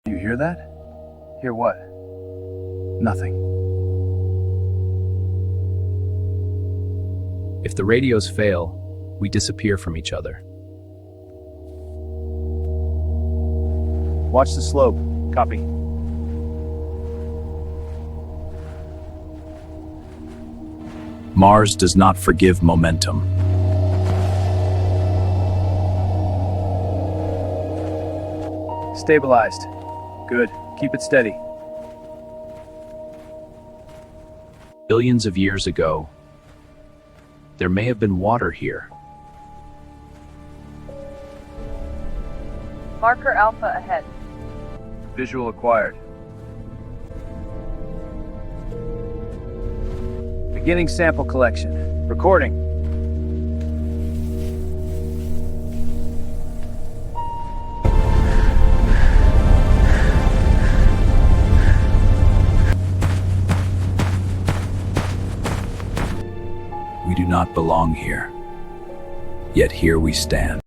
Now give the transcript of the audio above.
You hear that? Hear what? Nothing. If the radios fail, we disappear from each other. Watch the slope. Copy. Mars does not forgive momentum. Stabilized. Good. Keep it steady. Billions of years ago, there may have been water here. Marker Alpha ahead. Visual acquired. Beginning sample collection. Recording. We do not belong here. Yet here we stand.